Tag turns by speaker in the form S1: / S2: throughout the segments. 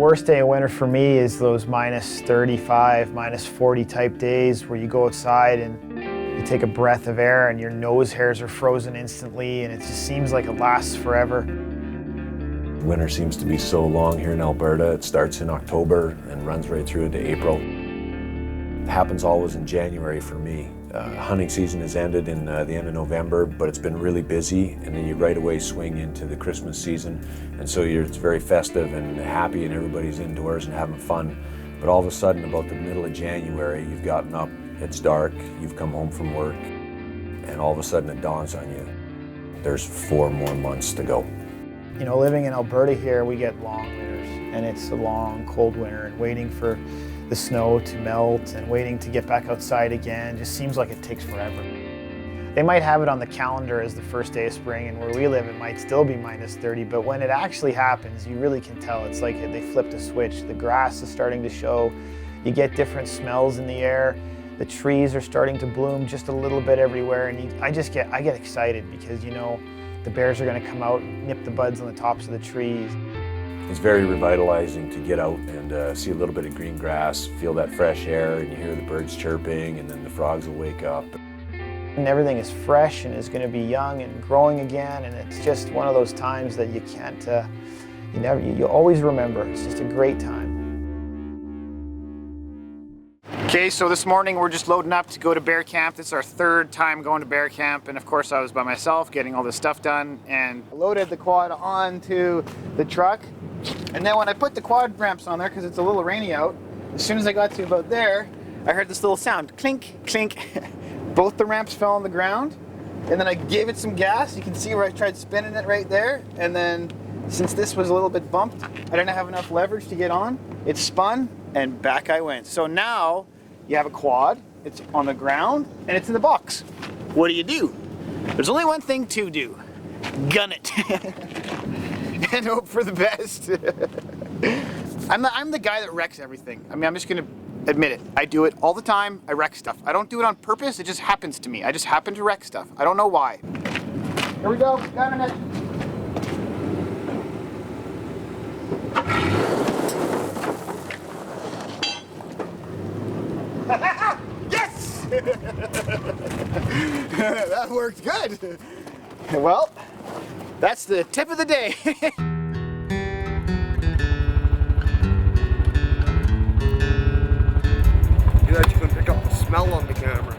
S1: worst day of winter for me is those minus 35, minus 40 type days where you go outside and you take a breath of air and your nose hairs are frozen instantly and it just seems like it lasts forever.
S2: Winter seems to be so long here in Alberta. It starts in October and runs right through into April. It happens always in January for me. Hunting season has ended in the end of November, but it's been really busy, and then you right away swing into the Christmas season, and so it's very festive and happy and everybody's indoors and having fun. But all of a sudden, about the middle of January, you've gotten up, it's dark, you've come home from work, and all of a sudden it dawns on you, there's 4 more months to go.
S1: You know, living in Alberta here, we get long winters, and it's a long, cold winter, and waiting for the snow to melt and waiting to get back outside again just seems like it takes forever. They might have it on the calendar as the first day of spring, and where we live it might still be minus 30, but when it actually happens, you really can tell. It's like they flipped a switch. The grass is starting to show. You get different smells in the air. The trees are starting to bloom just a little bit everywhere, and I get excited because, you know, the bears are going to come out and nip the buds on the tops of the trees.
S2: It's very revitalizing to get out and see a little bit of green grass, feel that fresh air, and you hear the birds chirping, and then the frogs will wake up.
S1: And everything is fresh and is going to be young and growing again, and it's just one of those times that you can't, you always remember. It's just a great time. Okay, so this morning we're just loading up to go to bear camp. This is our 3rd time going to bear camp, and of course I was by myself getting all this stuff done, and I loaded the quad onto the truck. And then when I put the quad ramps on there, because it's a little rainy out, as soon as I got to about there, I heard this little sound, clink, clink. Both the ramps fell on the ground, and then I gave it some gas. You can see where I tried spinning it right there, and then since this was a little bit bumped, I didn't have enough leverage to get on. It spun, and back I went. So now you have a quad, it's on the ground, and it's in the box. What do? There's only one thing to do. Gun it. And hope for the best. I'm the guy that wrecks everything. I mean, I'm just gonna admit it. I do it all the time. I wreck stuff. I don't do it on purpose. It just happens to me. I just happen to wreck stuff. I don't know why. Here we go. Gunning it. Yes! That worked good. Well, that's the tip of the day.
S3: You know, you can pick up the smell on the camera.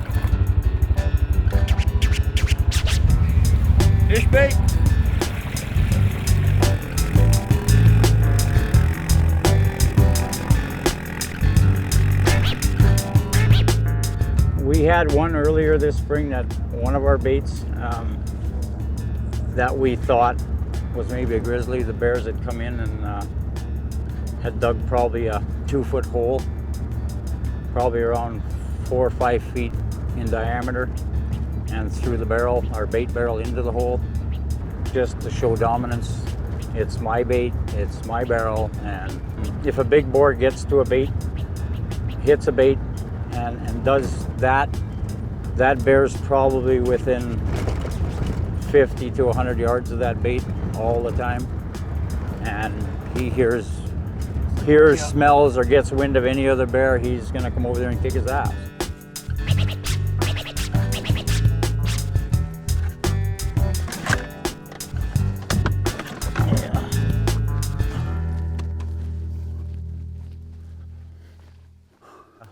S3: Fish bait.
S4: We had one earlier this spring that one of our baits that we thought was maybe a grizzly. The bears had come in and had dug probably a 2-foot hole, probably around 4 or 5 feet in diameter, and threw the barrel, our bait barrel, into the hole just to show dominance. It's my bait, it's my barrel, and if a big boar gets to a bait, hits a bait, and does that, that bear's probably within 50 to 100 yards of that bait all the time, and he hears, smells, or gets wind of any other bear, he's gonna come over there and kick his ass.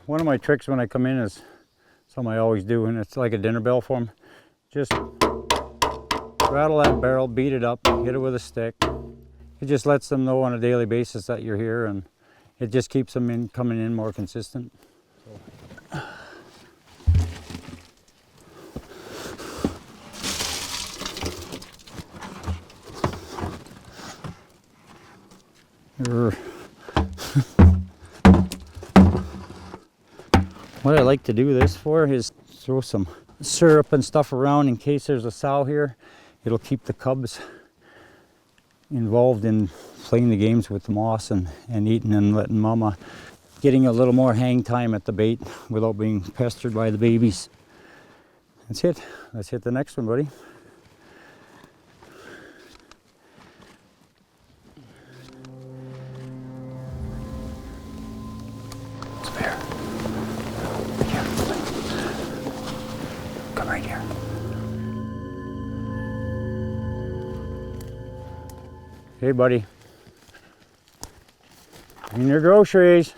S4: One of my tricks when I come in is something I always do, and it's like a dinner bell for them. Just rattle that barrel, beat it up, hit it with a stick. It just lets them know on a daily basis that you're here, and it just keeps them coming in more consistent. What I like to do this for is throw some syrup and stuff around in case there's a sow here. It'll keep the cubs involved in playing the games with the moss and eating and letting mama getting a little more hang time at the bait without being pestered by the babies. That's it. Let's hit the next one, buddy. Hey, buddy. In your groceries.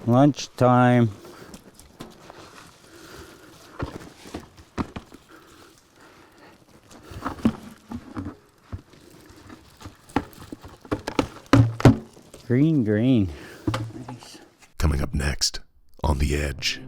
S4: Lunchtime. Green, green. Nice.
S5: Coming up next on The Edge.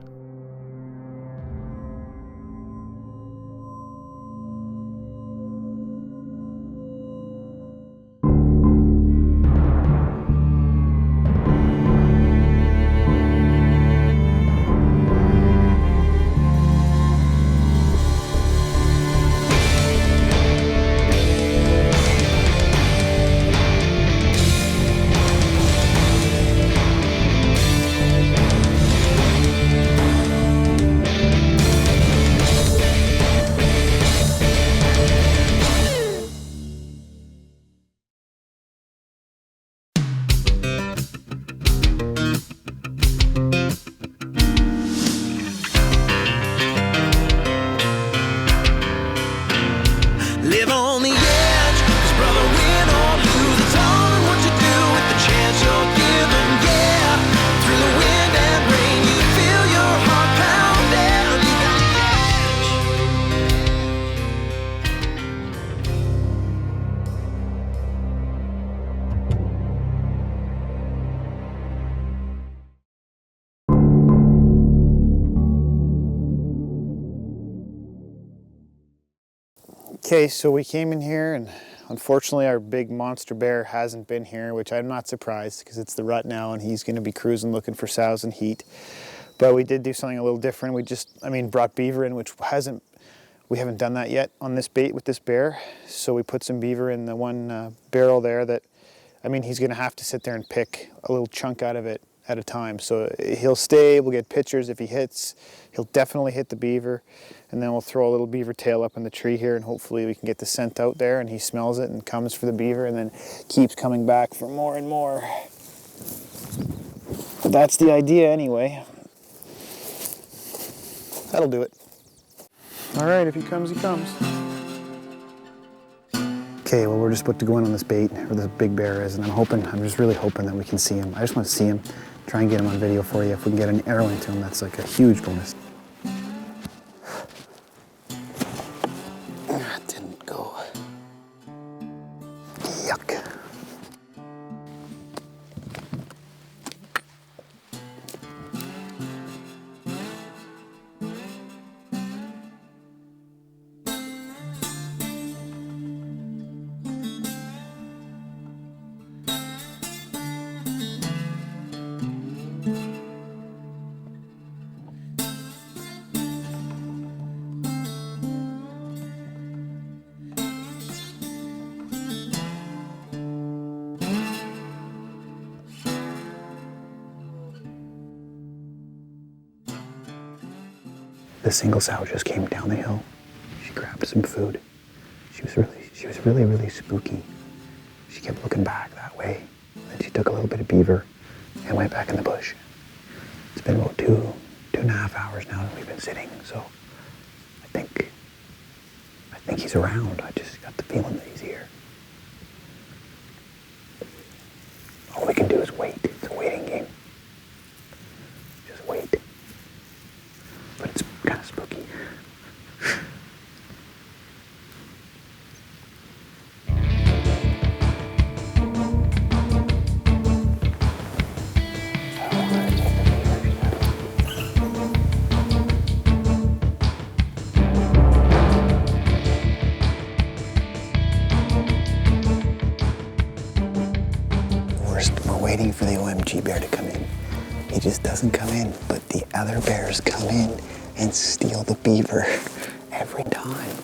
S6: Live on the edge, 'cause brother, win or lose, it's all in what you do with the chance you're given. Yeah, through the wind and rain, you feel your heart pounding. You got
S1: Okay, so we came in here and unfortunately our big monster bear hasn't been here, which I'm not surprised because it's the rut now and he's going to be cruising looking for sows and heat. But we did do something a little different. We just, brought beaver in, which we haven't done that yet on this bait with this bear. So we put some beaver in the one barrel there that, he's going to have to sit there and pick a little chunk out of it at a time. So he'll stay, we'll get pictures. If he hits, he'll definitely hit the beaver. And then we'll throw a little beaver tail up in the tree here and hopefully we can get the scent out there and he smells it and comes for the beaver and then keeps coming back for more and more. But that's the idea anyway. That'll do it. All right, if he comes, he comes. Okay, well, we're just about to go in on this bait, where this big bear is, and I'm just really hoping that we can see him. I just want to see him, try and get him on video for you. If we can get an arrow into him, that's like a huge bonus. That didn't go. Yuck. The single sow just came down the hill. She grabbed some food. She was really spooky. She kept looking back that way. Then she took a little bit of beaver and went back in the bush. It's been about two and a half hours now that we've been sitting, so I think he's around. I just got the feeling that he's here. All we can do is wait. It's a waiting game. Just wait. But it's kind of spooky. We're waiting for the OMG bear to come in. He just doesn't come in, but the other bears come in and steal the beaver every time.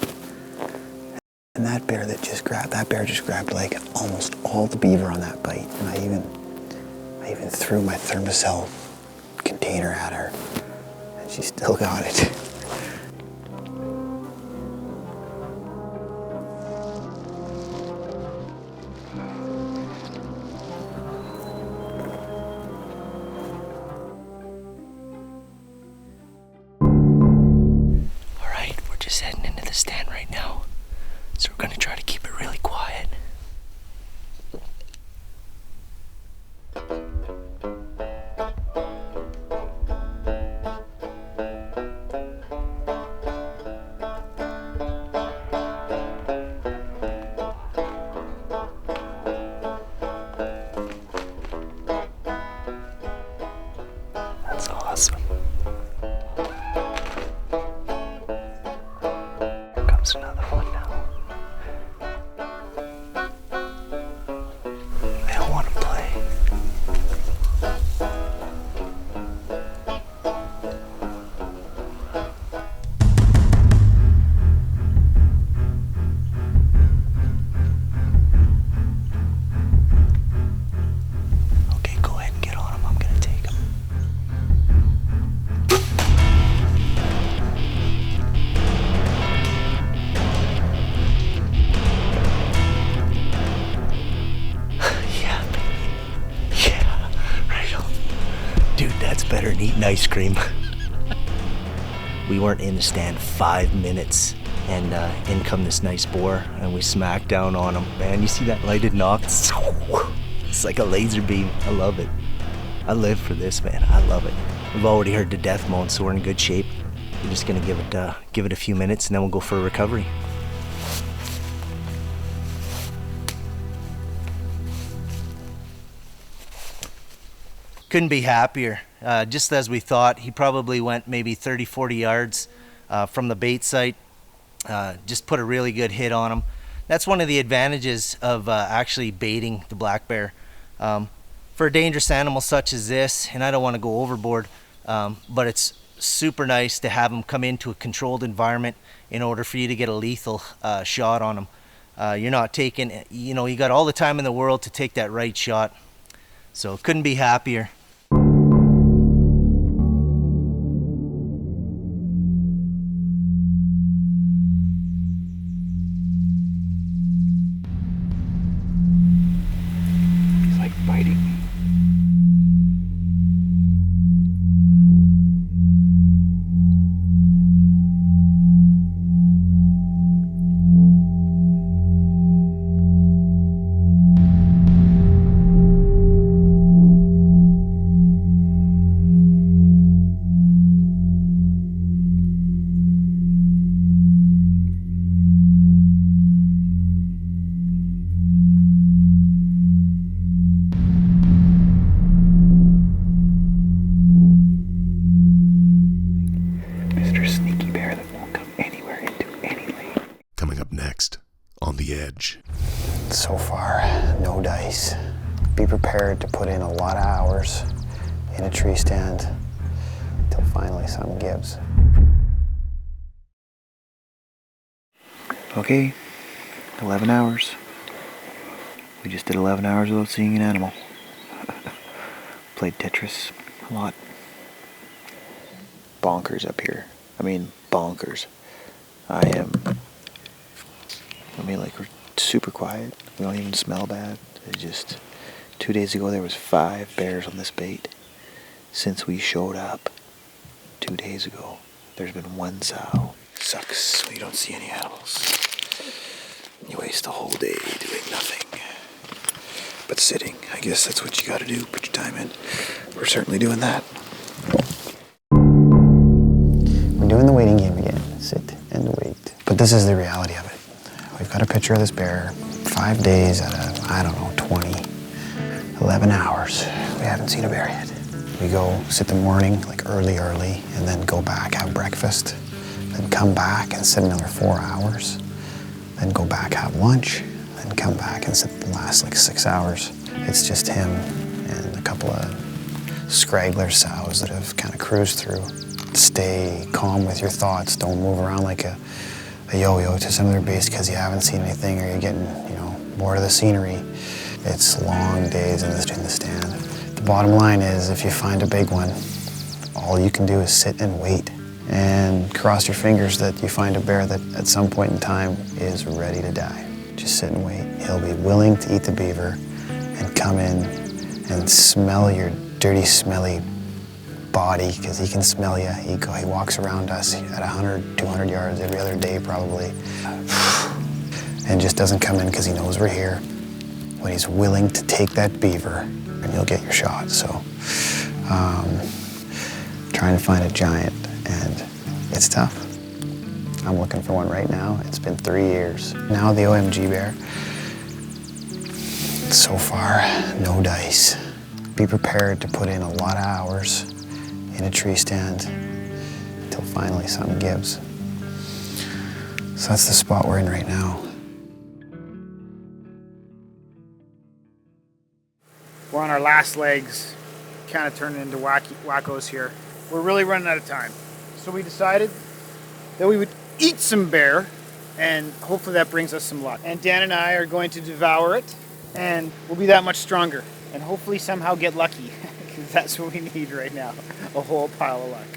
S1: And that bear just grabbed like almost all the beaver on that bite. And I even threw my thermocell container at her and she still got it.
S6: Alright, we're just heading into the stand right now.
S7: So we're gonna try to keep it really quiet. That's awesome. Here comes another one now. I don't want to play. Okay, go ahead and get on him. I'm gonna take him. Yeah, baby. Yeah, right on. Dude, that's better than eating ice cream. We weren't in the stand 5 minutes, and in come this nice boar, and we smacked down on him. Man, you see that lighted knock? It's like a laser beam. I love it. I live for this, man. I love it. We've already heard the death moan, so we're in good shape. We're just gonna give it a few minutes, and then we'll go for a recovery. Couldn't be happier. Just as we thought, he probably went maybe 30, 40 yards from the bait site. Just put a really good hit on him. That's one of the advantages of actually baiting the black bear. For a dangerous animal such as this, and I don't want to go overboard, but it's super nice to have him come into a controlled environment in order for you to get a lethal shot on him. You're not taking, you got all the time in the world to take that right shot. So couldn't be happier. He's like biting me. Mr. Sneaky Bear that won't come anywhere into any lane.
S5: Coming up next on The Edge.
S8: So far, no dice. Be prepared to put in a lot of hours in a tree stand until finally something gives. Okay, 11 hours. We just did 11 hours without seeing an animal. Played Tetris a lot. Bonkers up here. I mean, bonkers. We're super quiet. We don't even smell bad. It just, 2 days ago there was 5 bears on this bait. Since we showed up 2 days ago, there's been 1 sow. Sucks when you don't see any animals. You waste the whole day doing nothing but sitting. I guess that's what you gotta do, put your time in. We're certainly doing that. We're doing the waiting game again. Sit and wait. But this is the reality of it. We've got a picture of this bear, 5 days at 11 hours. We haven't seen a bear yet. We go sit the morning, like early, and then go back, have breakfast, then come back and sit another 4 hours, then go back, have lunch, then come back and sit the last 6 hours. It's just him and a couple of scraggler sows that have kind of cruised through. Stay calm with your thoughts. Don't move around like a yo-yo to some other base because you haven't seen anything or you're getting, bored of the scenery. It's long days in the stand. The bottom line is if you find a big one, all you can do is sit and wait and cross your fingers that you find a bear that at some point in time is ready to die. Just sit and wait. He'll be willing to eat the beaver and come in and smell your dirty, smelly body because he can smell you. He walks around us at 100, 200 yards every other day probably. and just doesn't come in because he knows we're here, when he's willing to take that beaver, and you'll get your shot. So, trying to find a giant, and it's tough. I'm looking for one right now. It's been 3 years. Now the OMG bear, so far, no dice. Be prepared to put in a lot of hours in a tree stand until finally something gives. So that's the spot we're in right now.
S1: We're on our last legs, kind of turning into wackos here. We're really running out of time. So we decided that we would eat some bear, and hopefully that brings us some luck. And Dan and I are going to devour it, and we'll be that much stronger, and hopefully somehow get lucky, because that's what we need right now, a whole pile of luck.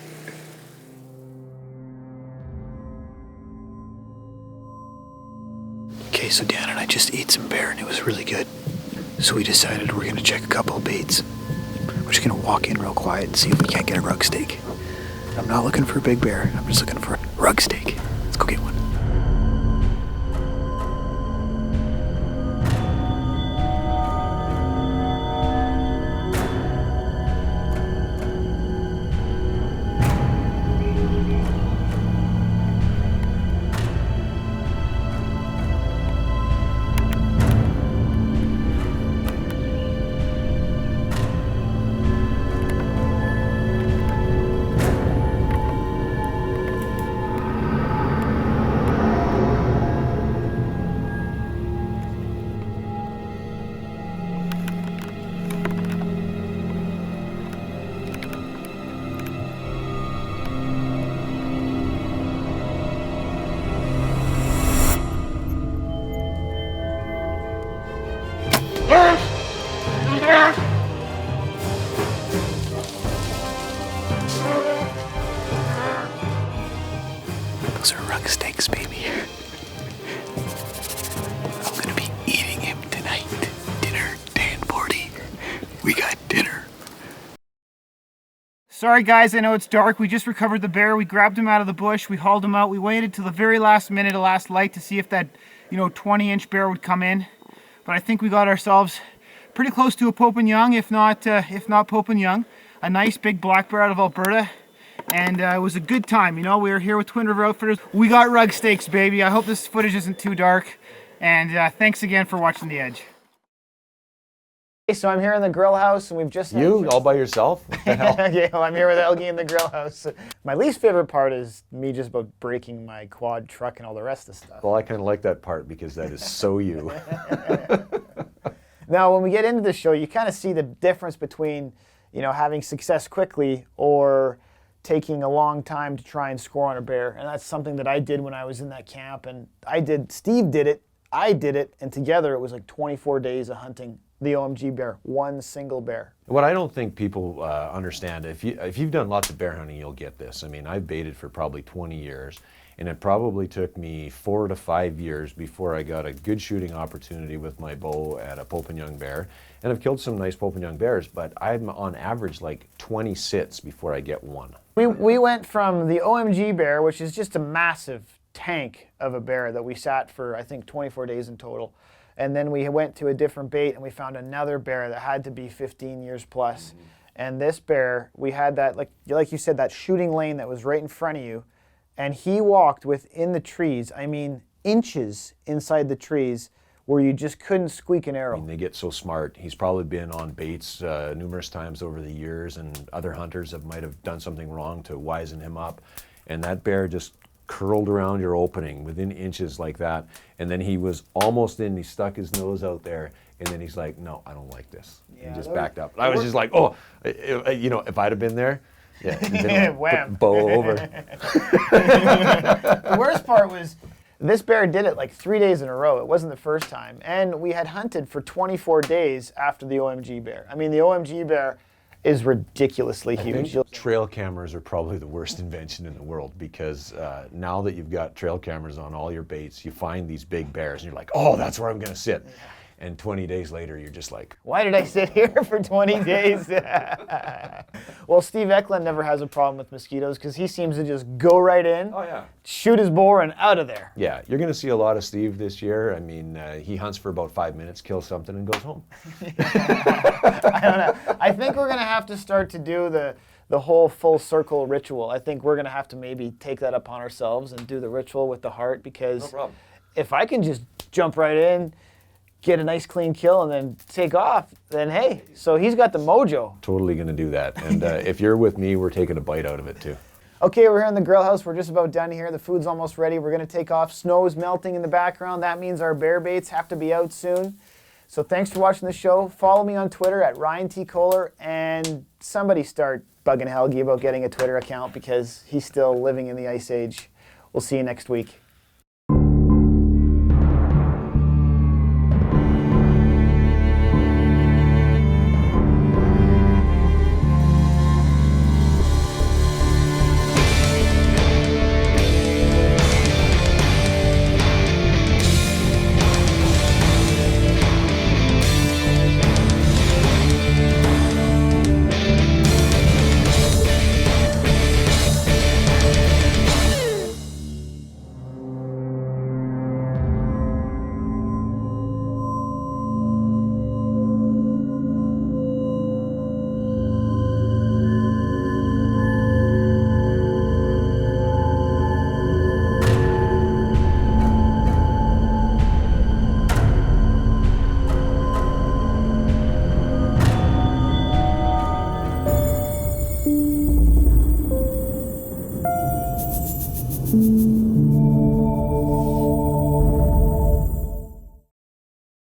S8: Okay, so Dan and I just ate some bear and it was really good. So we decided we're gonna check a couple of baits. We're just gonna walk in real quiet and see if we can't get a rug steak. I'm not looking for a big bear, I'm just looking for a rug steak. Let's go get one. Those are rug steaks, baby. I'm gonna be eating him tonight. Dinner, Dan 40. We got dinner.
S1: Sorry guys, I know it's dark. We just recovered the bear. We grabbed him out of the bush. We hauled him out. We waited till the very last minute, the last light, to see if that, 20-inch bear would come in. But I think we got ourselves pretty close to a Pope and Young, if not Pope and Young. A nice big black bear out of Alberta. And it was a good time. We were here with Twin River Outfitters. We got rug steaks, baby. I hope this footage isn't too dark. And thanks again for watching The Edge. Okay, so I'm here in the grill house, and we've just...
S2: You all by yourself? What the hell?
S1: Yeah, well, I'm here with Elgie in the grill house. My least favorite part is me just about breaking my quad truck and all the rest of the stuff.
S2: Well, I kind of like that part because that is so you.
S1: Now, when we get into the show, you kind of see the difference between, having success quickly or taking a long time to try and score on a bear. And that's something that I did when I was in that camp. And Steve did it, I did it, and together it was like 24 days of hunting the OMG bear, one single bear.
S2: What I don't think people understand, if you've done lots of bear hunting, you'll get this. I mean, I've baited for probably 20 years, and it probably took me 4 to 5 years before I got a good shooting opportunity with my bow at a Pope and Young bear. And I've killed some nice Pope and Young bears, but I'm on average like 20 sits before I get one.
S1: We went from the OMG bear, which is just a massive tank of a bear that we sat for, I think, 24 days in total. And then we went to a different bait and we found another bear that had to be 15 years plus. Mm-hmm. And this bear, we had that, like you said, that shooting lane that was right in front of you. And he walked within the trees, I mean inches inside the trees, where you just couldn't squeak an arrow.
S2: I mean, they get so smart. He's probably been on baits numerous times over the years, and other hunters might have done something wrong to wisen him up. And that bear just curled around your opening within inches like that. And then he was almost in, he stuck his nose out there, and then he's like, no, I don't like this. Yeah, and just backed up. I was just like, oh, if I'd have been there, yeah,
S1: wham.
S2: Bow over.
S1: The worst part was, this bear did it like 3 days in a row. It wasn't the first time. And we had hunted for 24 days after the OMG bear. I mean, the OMG bear is ridiculously huge.
S2: Trail cameras are probably the worst invention in the world, because now that you've got trail cameras on all your baits, you find these big bears and you're like, oh, that's where I'm going to sit. And 20 days later, you're just like,
S1: why did I sit here for 20 days? Well, Steve Ecklund never has a problem with mosquitoes because he seems to just go right in,
S2: oh yeah.
S1: shoot his boar, and out of there.
S2: Yeah, you're going to see a lot of Steve this year. I mean, he hunts for about 5 minutes, kills something, and goes home.
S1: I don't know. I think we're going to have to start to do the whole full circle ritual. I think we're going to have to maybe take that upon ourselves and do the ritual with the heart, because
S2: No problem.
S1: if I can just jump right in, get a nice clean kill, and then take off, then hey, so he's got the mojo.
S2: Totally going to do that. And if you're with me, we're taking a bite out of it too.
S1: Okay, we're here in the grill house. We're just about done here. The food's almost ready. We're going to take off. Snow's melting in the background. That means our bear baits have to be out soon. So thanks for watching the show. Follow me on Twitter at Ryan T. Kohler, and somebody start bugging Helgi about getting a Twitter account because he's still living in the Ice Age. We'll see you next week.